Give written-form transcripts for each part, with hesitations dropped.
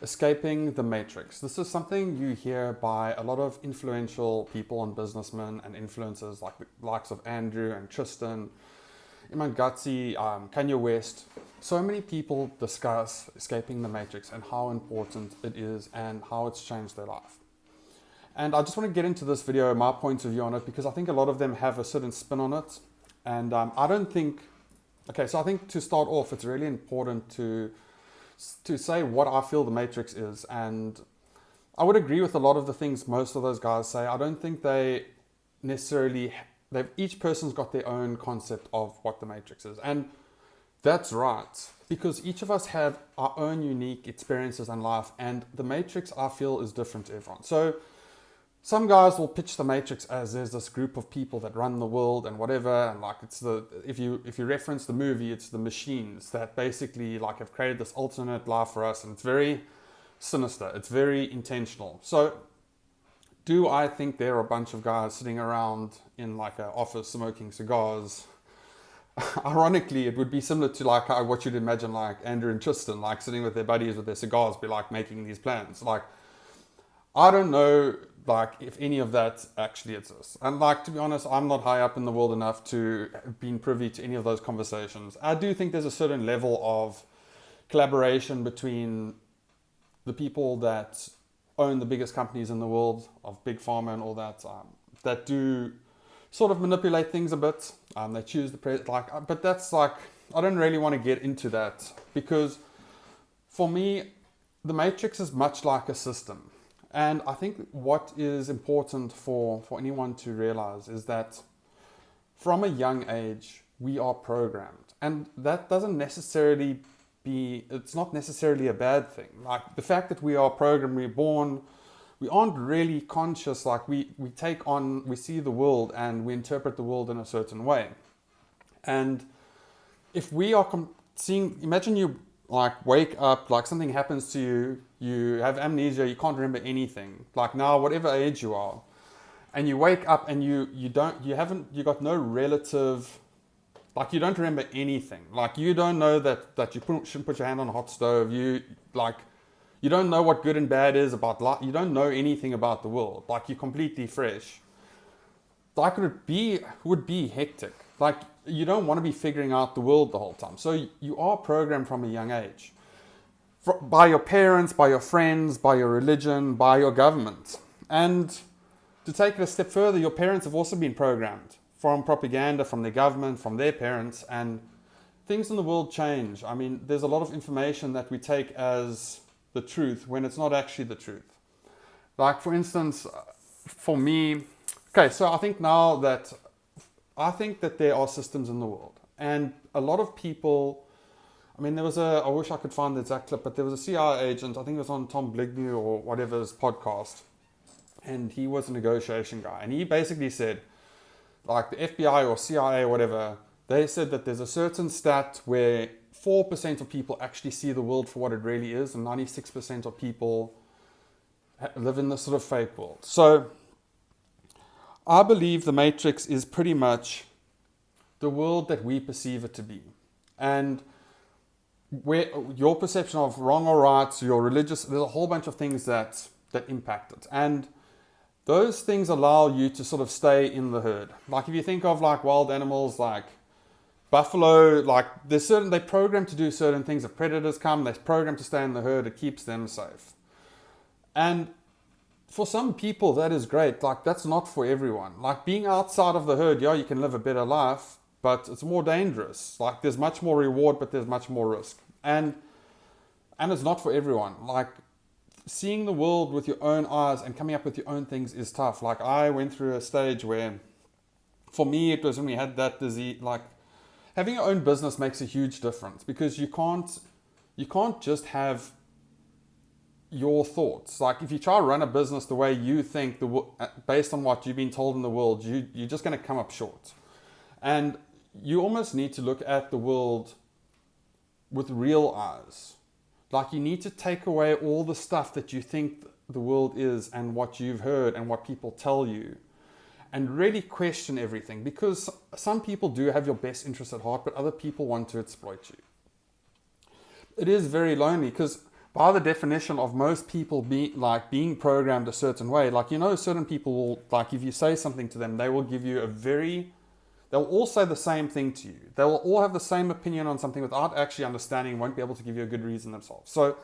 Escaping the matrix. This is something you hear by a lot of influential people and businessmen and influencers like the likes of Andrew and Tristan, Iman Gutsi, Kanye West. So many people discuss escaping the matrix and how important it is and how it's changed their life. And I just want to get into this video, my point of view on it, because I think a lot of them have a certain spin on it. And I don't think, okay, so I think to start off, it's really important to say what I feel the matrix is. And I would agree with a lot of the things most of those guys say. I don't think they necessarily, each person's got their own concept of what the matrix is. And that's right, because each of us have our own unique experiences in life, and the matrix, I feel, is different to everyone. So some guys will pitch the matrix as there's this group of people that run the world and whatever, and like it's the, if you reference the movie, it's the machines that basically like have created this alternate life for us, and it's very sinister, it's very intentional. So do I think there are a bunch of guys sitting around in like an office smoking cigars? Ironically, it would be similar to like what you'd imagine like Andrew and Tristan, like sitting with their buddies with their cigars, be like making these plans. Like, I don't know like if any of that actually exists. And like, to be honest, I'm not high up in the world enough to have been privy to any of those conversations. I do think there's a certain level of collaboration between the people that own the biggest companies in the world, of big pharma and all that, that do sort of manipulate things a bit. They choose the but that's like, I don't really want to get into that, because for me, the matrix is much like a system. And I think what is important for anyone to realize is that from a young age, we are programmed. And that doesn't necessarily it's not necessarily a bad thing. Like the fact that we are programmed, we're born, we aren't really conscious. Like we see the world and we interpret the world in a certain way. And if we are imagine you like wake up, like something happens to you, you have amnesia, you can't remember anything. Like now, whatever age you are, and you wake up and you got no relative, like you don't remember anything. Like you don't know that you shouldn't put your hand on a hot stove. You don't know what good and bad is about life. You don't know anything about the world. Like you're completely fresh. Like it would be hectic. Like you don't want to be figuring out the world the whole time. So you are programmed from a young age. By your parents, by your friends, by your religion, by your government. And to take it a step further, your parents have also been programmed from propaganda, from their government, from their parents, and things in the world change. I mean, there's a lot of information that we take as the truth when it's not actually the truth. Like, for instance, for me, okay, so I think that there are systems in the world, and a lot of people, I mean, I wish I could find the exact clip, but there was a CIA agent, I think it was on Tom Blignew or whatever's podcast, and he was a negotiation guy, and he basically said, like the FBI or CIA or whatever, they said that there's a certain stat where 4% of people actually see the world for what it really is, and 96% of people live in this sort of fake world. So I believe the matrix is pretty much the world that we perceive it to be. And where your perception of wrong or right, your religious, there's a whole bunch of things that impact it. And those things allow you to sort of stay in the herd. Like if you think of like wild animals, like buffalo, like they're programmed to do certain things. If predators come, they're programmed to stay in the herd. It keeps them safe. And for some people, that is great. Like that's not for everyone. Like being outside of the herd, yeah, you can live a better life, but it's more dangerous. Like there's much more reward, but there's much more risk. And it's not for everyone. Like seeing the world with your own eyes and coming up with your own things is tough. Like I went through a stage where, for me, it was when we had that disease. Like having your own business makes a huge difference, because you can't just have your thoughts. Like if you try to run a business the way you think, based on what you've been told in the world, you're just going to come up short. And you almost need to look at the world with real eyes. Like you need to take away all the stuff that you think the world is and what you've heard and what people tell you, and really question everything, because some people do have your best interest at heart, but other people want to exploit you. It is very lonely, because by the definition of most people being programmed a certain way, like, certain people will, like, if you say something to them, they will give you they'll all say the same thing to you. They will all have the same opinion on something without actually understanding, won't be able to give you a good reason themselves. So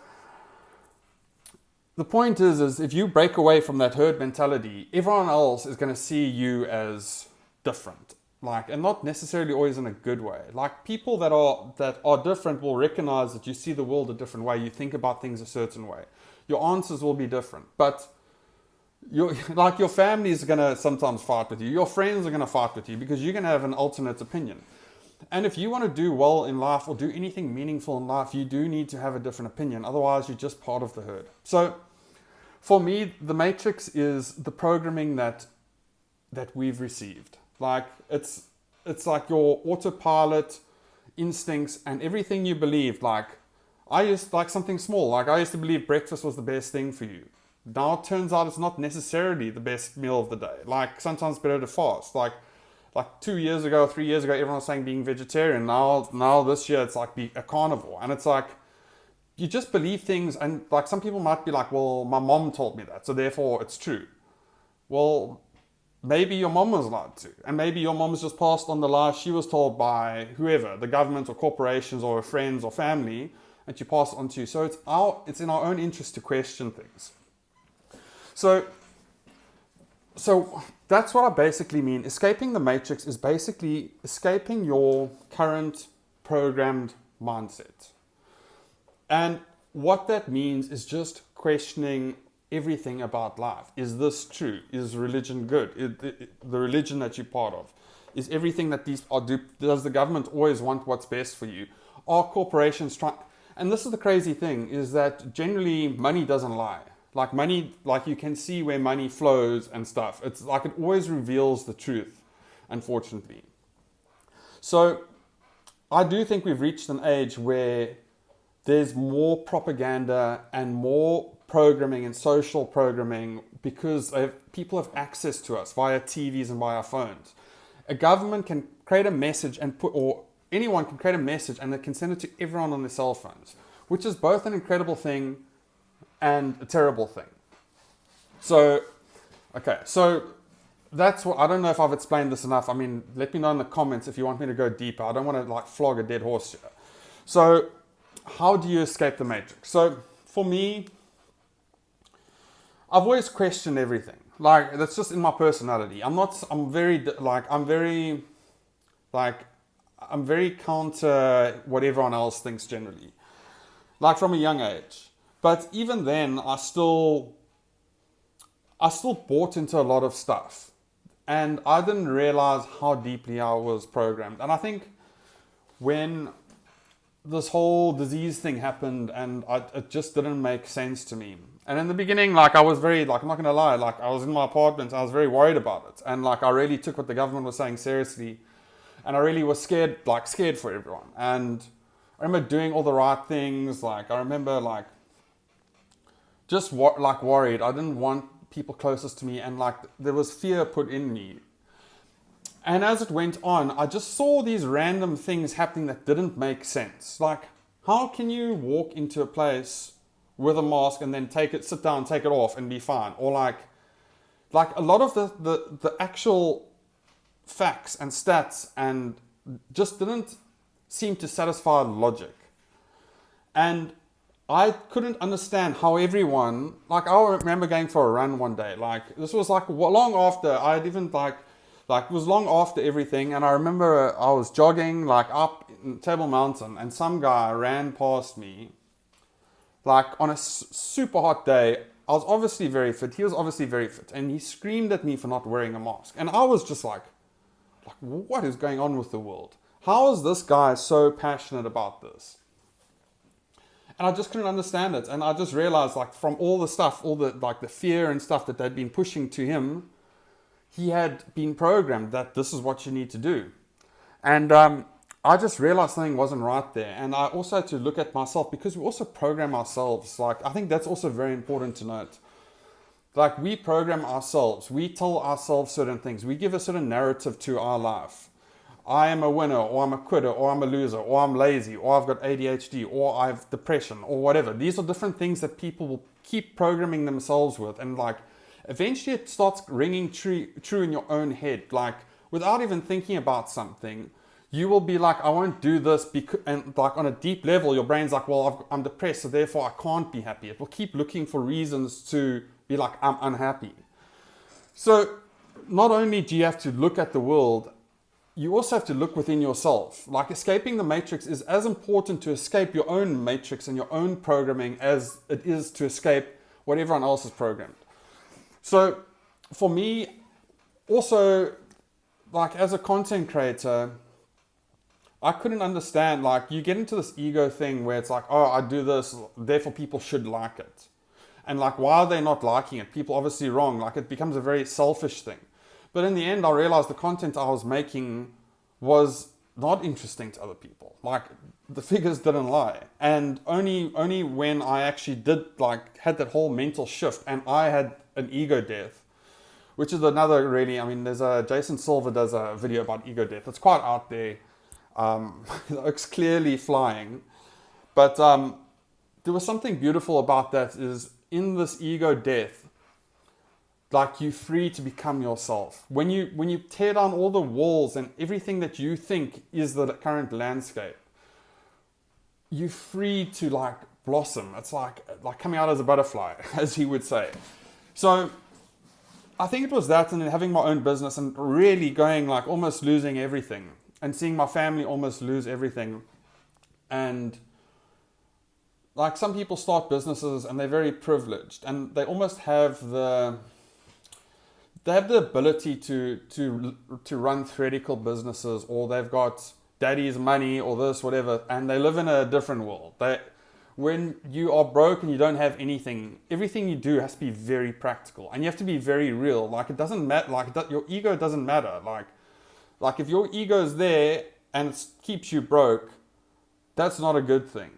the point is if you break away from that herd mentality, everyone else is going to see you as different. Like, and not necessarily always in a good way. Like, people that are different will recognize that you see the world a different way. You think about things a certain way. Your answers will be different. But your family is going to sometimes fight with you. Your friends are going to fight with you because you're going to have an alternate opinion. And if you want to do well in life or do anything meaningful in life, you do need to have a different opinion. Otherwise, you're just part of the herd. So for me, the Matrix is the programming that we've received. Like, it's like your autopilot instincts and everything you believed. Like, something small. Like, I used to believe breakfast was the best thing for you. Now it turns out it's not necessarily the best meal of the day. Like, sometimes it's better to fast. Like 2 years ago, 3 years ago, everyone was saying being vegetarian. Now this year it's like be a carnivore. And it's like, you just believe things, and like some people might be like, well, my mom told me that, so therefore it's true. Well, maybe your mom was lied to, and maybe your mom's just passed on the lie she was told by whoever, the government or corporations or friends or family, and she passed it on to you. So it's in our own interest to question things. So that's what I basically mean. Escaping the Matrix is basically escaping your current programmed mindset. And what that means is just questioning everything about life. Is this true? Is religion good? The religion that you're part of? Is everything that these are do? Does the government always want what's best for you? Are corporations trying? And this is the crazy thing, is that generally money doesn't lie. Like money, like you can see where money flows and stuff. It's like it always reveals the truth, unfortunately. So I do think we've reached an age where there's more propaganda and more programming and social programming because people have access to us via TVs and via phones. A government can create a message or anyone can create a message and they can send it to everyone on their cell phones, which is both an incredible thing and a terrible thing. So that's what, I don't know if I've explained this enough. I mean, let me know in the comments if you want me to go deeper. I don't want to like flog a dead horse here. So how do you escape the Matrix? So for me, I've always questioned everything. Like, that's just in my personality. I'm very counter what everyone else thinks generally. Like from a young age. But even then, I still bought into a lot of stuff. And I didn't realize how deeply I was programmed. And I think when this whole disease thing happened and it just didn't make sense to me. And in the beginning, like I was very, like I'm not going to lie, like I was in my apartment, I was very worried about it. And like I really took what the government was saying seriously. And I really was scared for everyone. And I remember doing all the right things. Like I remember like just worried. I didn't want people closest to me, and like there was fear put in me. And as it went on, I just saw these random things happening that didn't make sense. Like, how can you walk into a place with a mask and then sit down, take it off and be fine? Or like a lot of the actual facts and stats and just didn't seem to satisfy logic. And I couldn't understand how everyone, like I remember going for a run one day, like this was like long after I'd even like it was long after everything, and I remember I was jogging like up in Table Mountain and some guy ran past me like on a super hot day. I was obviously very fit, he was obviously very fit, and he screamed at me for not wearing a mask. And I was just like what is going on with the world? How is this guy so passionate about this? And I just couldn't understand it. And I just realized, like, from all the stuff, all the like the fear and stuff that they'd been pushing to him, he had been programmed that this is what you need to do. And I just realized something wasn't right there. And I also had to look at myself, because we also program ourselves. Like, I think that's also very important to note. Like, we program ourselves. We tell ourselves certain things. We give a certain narrative to our life. I am a winner, or I'm a quitter, or I'm a loser, or I'm lazy, or I've got ADHD, or I've depression, or whatever. These are different things that people will keep programming themselves with, and like eventually it starts ringing true in your own head. Like without even thinking about something, you will be like, I won't do this because, and like on a deep level, your brain's like, well, I'm depressed, so therefore I can't be happy. It will keep looking for reasons to be like, I'm unhappy. So not only do you have to look at the world, you also have to look within yourself. Like escaping the matrix is as important to escape your own matrix and your own programming as it is to escape what everyone else has programmed. So for me, also, like as a content creator, I couldn't understand, like you get into this ego thing where it's like, oh, I do this, therefore people should like it. And like, why are they not liking it? People obviously wrong. Like it becomes a very selfish thing. But in the end, I realized the content I was making was not interesting to other people. Like the figures didn't lie. And only when I actually did like had that whole mental shift and I had an ego death, which is another really, I mean, there's a Jason Silver does a video about ego death. It's quite out there. It's clearly flying. But there was something beautiful about that is in this ego death, like you're free to become yourself. When you tear down all the walls and everything that you think is the current landscape, you're free to like blossom. It's like coming out as a butterfly, as he would say. So I think it was that, and then having my own business and really going like almost losing everything and seeing my family almost lose everything. And like some people start businesses and they're very privileged and they almost have the ability to run theoretical businesses, or they've got daddy's money or this, whatever, and they live in a different world. When you are broke and you don't have anything, everything you do has to be very practical and you have to be very real. Like it doesn't matter, your ego doesn't matter. Like if your ego is there and it keeps you broke, that's not a good thing.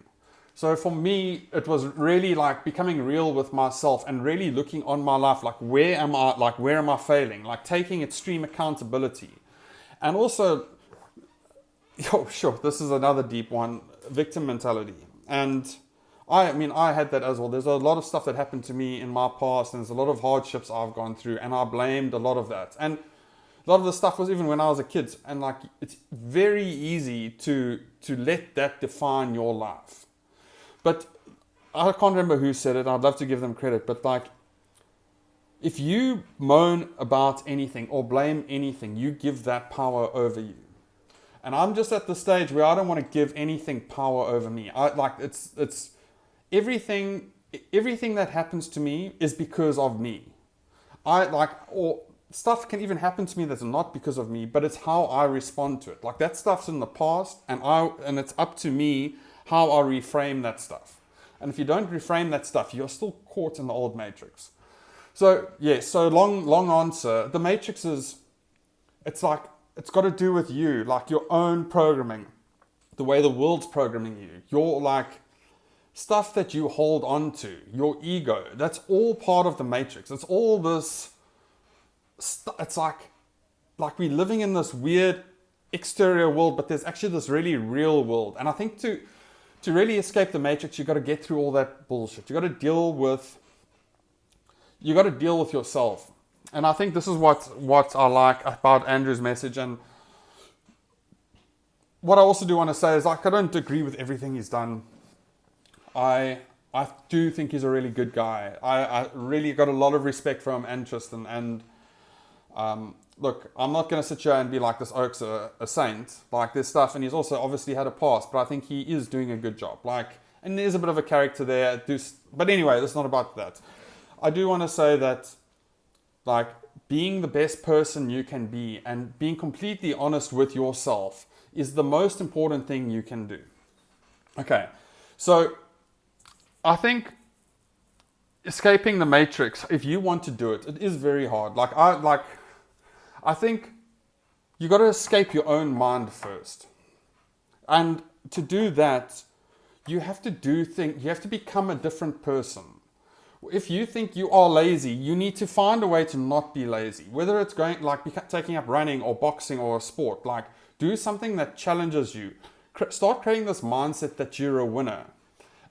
So for me, it was really like becoming real with myself and really looking on my life, like where am I failing? Like taking extreme accountability. And also, oh sure, this is another deep one, victim mentality. And I mean, I had that as well. There's a lot of stuff that happened to me in my past, and there's a lot of hardships I've gone through, and I blamed a lot of that. And a lot of the stuff was even when I was a kid, and like it's very easy to let that define your life. But I can't remember who said it. I'd love to give them credit, but like if you moan about anything or blame anything, you give that power over you. And I'm just at the stage where I don't want to give anything power over me. It's everything that happens to me is because of me. Or stuff can even happen to me that's not because of me, but it's how I respond to it. Like that stuff's in the past, and it's up to me how I reframe that stuff. And if you don't reframe that stuff, you're still caught in the old matrix. So long answer. The matrix it's got to do with you, like your own programming, the way the world's programming you, your like stuff that you hold on to, your ego. That's all part of the matrix. It's all this. It's like we're living in this weird exterior world, but there's actually this really real world. And I think to really escape the matrix, you got to get through all that bullshit. You got to deal with yourself. And I think this is what I like about Andrew's message. And what I also do want to say is, like, I don't agree with everything he's done. I do think he's a really good guy. I really got a lot of respect for him and Tristan. And look, I'm not going to sit here and be like, this Oak's a saint. Like, there's stuff, and he's also obviously had a past, but I think he is doing a good job. Like, and there's a bit of a character there. But anyway, that's not about that. I do want to say that, like, being the best person you can be and being completely honest with yourself is the most important thing you can do. Okay, so I think escaping the matrix, if you want to do it, it is very hard. I think you got to escape your own mind first. And to do that, you have to become a different person. If you think you are lazy, you need to find a way to not be lazy. Whether it's taking up running or boxing or a sport, like Do something that challenges you. Start creating this mindset that you're a winner,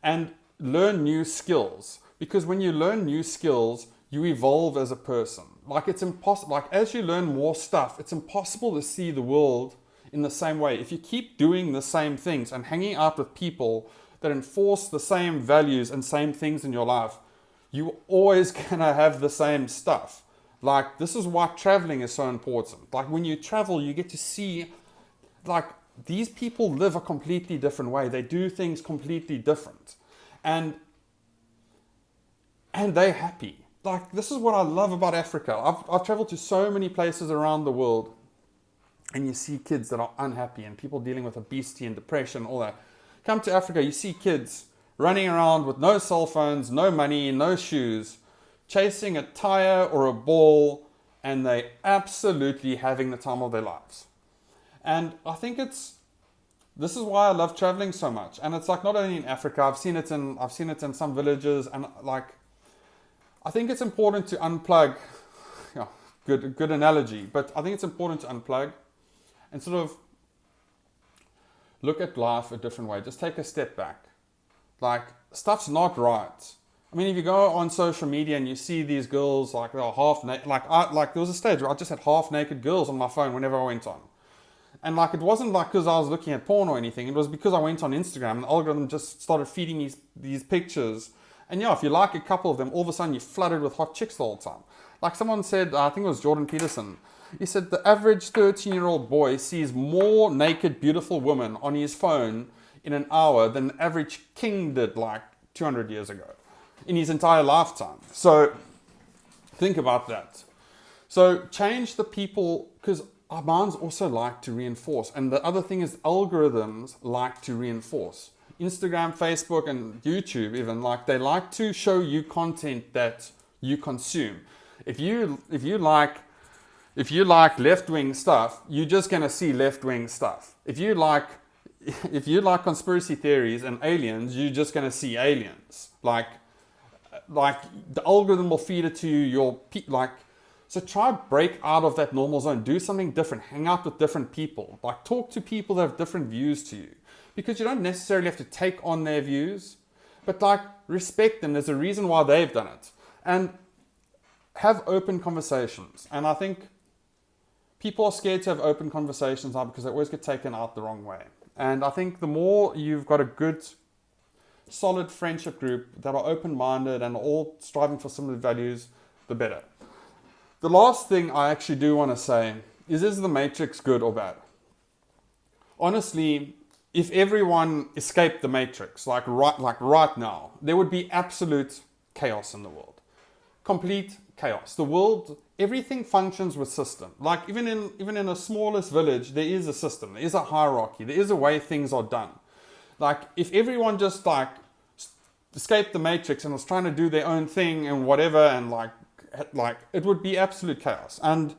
and learn new skills. Because when you learn new skills, you evolve as a person. Like it's impossible. Like as you learn more stuff, it's impossible to see the world in the same way. If you keep doing the same things and hanging out with people that enforce the same values and same things in your life, you're always gonna have the same stuff. Like this is why traveling is so important. Like when you travel, you get to see, like these people live a completely different way. They do things completely different, and they're happy. Like this is what I love about Africa. I've traveled to so many places around the world, and you see kids that are unhappy and people dealing with obesity and depression, all that. Come to Africa, you see kids running around with no cell phones, no money, no shoes, chasing a tire or a ball, and they absolutely having the time of their lives. And I think this is why I love traveling so much. And it's like not only in Africa, I've seen it in some villages, and like I think it's important to unplug. Yeah, good analogy, but I think it's important to unplug and sort of look at life a different way. Just take a step back. Like stuff's not right. I mean, if you go on social media and you see these girls like they're half naked, like there was a stage where I just had half naked girls on my phone whenever I went on, and like it wasn't like because I was looking at porn or anything. It was because I went on Instagram and the algorithm just started feeding me these pictures. And yeah, if you like a couple of them, all of a sudden you're flooded with hot chicks the whole time. Like someone said, I think it was Jordan Peterson. He said the average 13-year-old boy sees more naked, beautiful women on his phone in an hour than the average king did like 200 years ago in his entire lifetime. So think about that. So change the people, because our minds also like to reinforce. And the other thing is algorithms like to reinforce. Instagram, Facebook, and YouTube even, like they like to show you content that you consume. If you like left-wing stuff, you're just gonna see left-wing stuff. If you like conspiracy theories and aliens, you're just gonna see aliens. Like the algorithm will feed it to you. So try to break out of that normal zone. Do something different. Hang out with different people. Like talk to people that have different views to you. Because you don't necessarily have to take on their views, but like respect them. There's a reason why they've done it. And have open conversations. And I think people are scared to have open conversations now because they always get taken out the wrong way. And I think the more you've got a good, solid friendship group that are open-minded and are all striving for similar values, the better. The last thing I actually do want to say is the Matrix good or bad? Honestly, if everyone escaped the Matrix, like right now, there would be absolute chaos in the world. Complete chaos. The world, everything functions with system. Like even in the smallest village, there is a system. There is a hierarchy. There is a way things are done. Like if everyone just like escaped the Matrix and was trying to do their own thing and whatever, and like it would be absolute chaos. And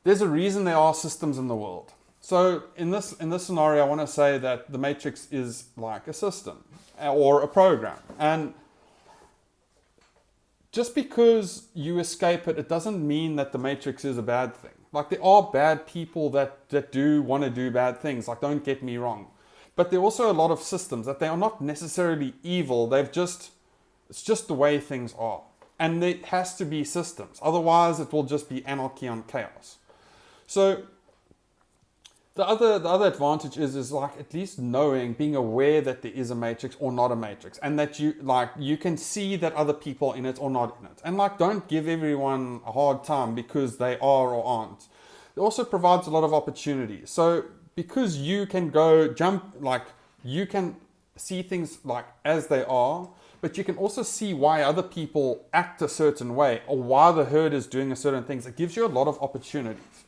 there's a reason there are systems in the world. So in this scenario, I want to say that the Matrix is like a system or a program. And just because you escape it, it doesn't mean that the Matrix is a bad thing. Like there are bad people that do want to do bad things. Like don't get me wrong. But there are also a lot of systems that they are not necessarily evil. It's just the way things are. And there has to be systems. Otherwise it will just be anarchy and chaos. So the other advantage is like at least knowing, being aware that there is a matrix or not a matrix, and that you can see that other people are in it or not in it, and like don't give everyone a hard time because they are or aren't. It also provides a lot of opportunities. So because you can you can see things like as they are, but you can also see why other people act a certain way or why the herd is doing a certain things. It gives you a lot of opportunities,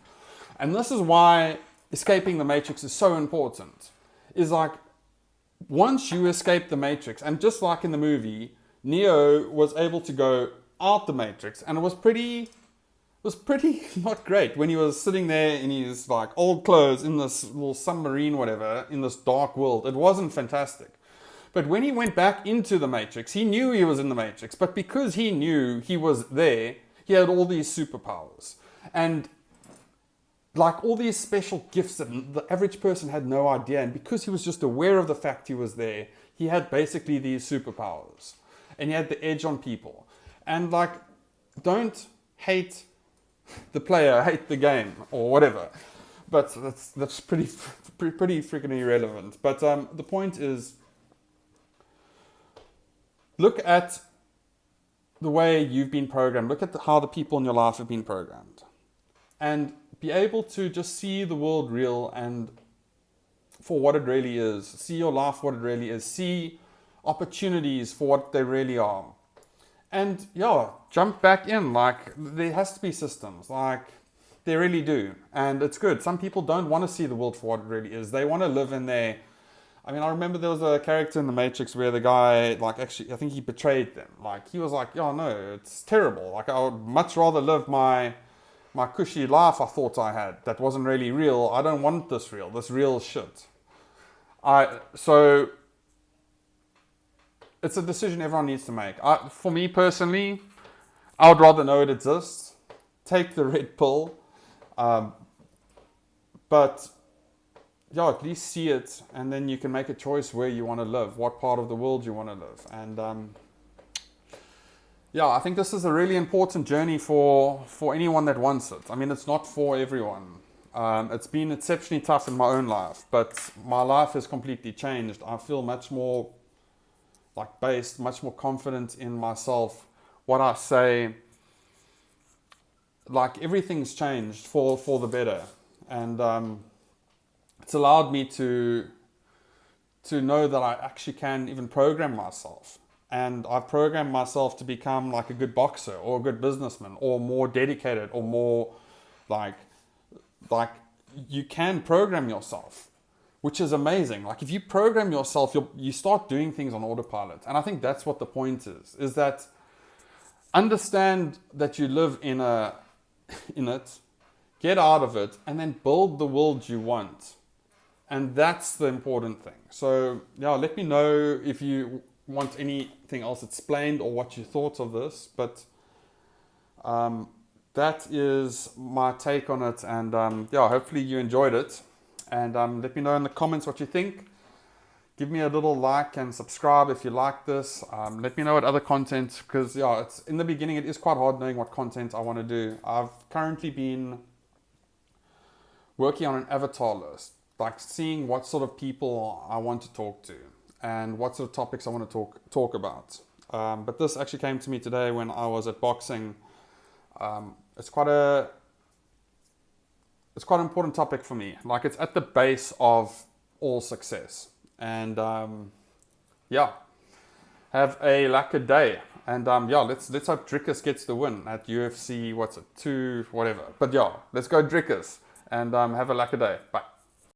and this is why escaping the matrix is so important. Is like once you escape the matrix, and just like in the movie, Neo was able to go out the matrix, and it was pretty not great when he was sitting there in his like old clothes in this little submarine, whatever, in this dark world. It wasn't fantastic. But when he went back into the matrix, he knew he was in the matrix, but because he knew he was there, he had all these superpowers. And like all these special gifts that the average person had no idea. And because he was just aware of the fact he was there, he had basically these superpowers and he had the edge on people. And like, don't hate the player, hate the game or whatever. But that's pretty freaking irrelevant. But the point is, look at the way you've been programmed. Look at how the people in your life have been programmed. And be able to just see the world real and for what it really is. See your life for what it really is. See opportunities for what they really are. And yeah, jump back in. Like, there has to be systems. Like, they really do. And it's good. Some people don't want to see the world for what it really is. They want to live in their... I mean, I remember there was a character in The Matrix where the guy, like, actually, I think he betrayed them. Like, he was like, yeah, no, it's terrible. Like, I would much rather live my cushy life I thought I had that wasn't really real. I don't want this real shit. So it's a decision everyone needs to make. For me personally, I would rather know it exists. Take the red pill. But yeah, at least see it, and then you can make a choice where you want to live, what part of the world you want to live. And yeah, I think this is a really important journey for anyone that wants it. I mean, it's not for everyone. It's been exceptionally tough in my own life, but my life has completely changed. I feel much more like based, much more confident in myself, what I say. Like, everything's changed for the better. And it's allowed me to know that I actually can even program myself. And I've programmed myself to become like a good boxer or a good businessman or more dedicated or more like you can program yourself, which is amazing. Like, if you program yourself, you start doing things on autopilot. And I think that's what the point is that understand that you live in it, get out of it, and then build the world you want. And that's the important thing. So yeah, let me know if you want anything else explained or what you thought of this. But that is my take on it. And yeah, hopefully you enjoyed it. And let me know in the comments what you think. Give me a little like and subscribe if you like this. Let me know what other content, because yeah, it's in the beginning it is quite hard knowing what content I want to do. I've currently been working on an avatar list, like seeing what sort of people I want to talk to and what sort of topics I want to talk about. But this actually came to me today when I was at boxing. It's quite an important topic for me. Like, it's at the base of all success. And yeah, have a lekker day. And yeah, let's hope Drickus gets the win at UFC. What's it, 2 whatever. But yeah, let's go Drickus. And have a lekker day. Bye.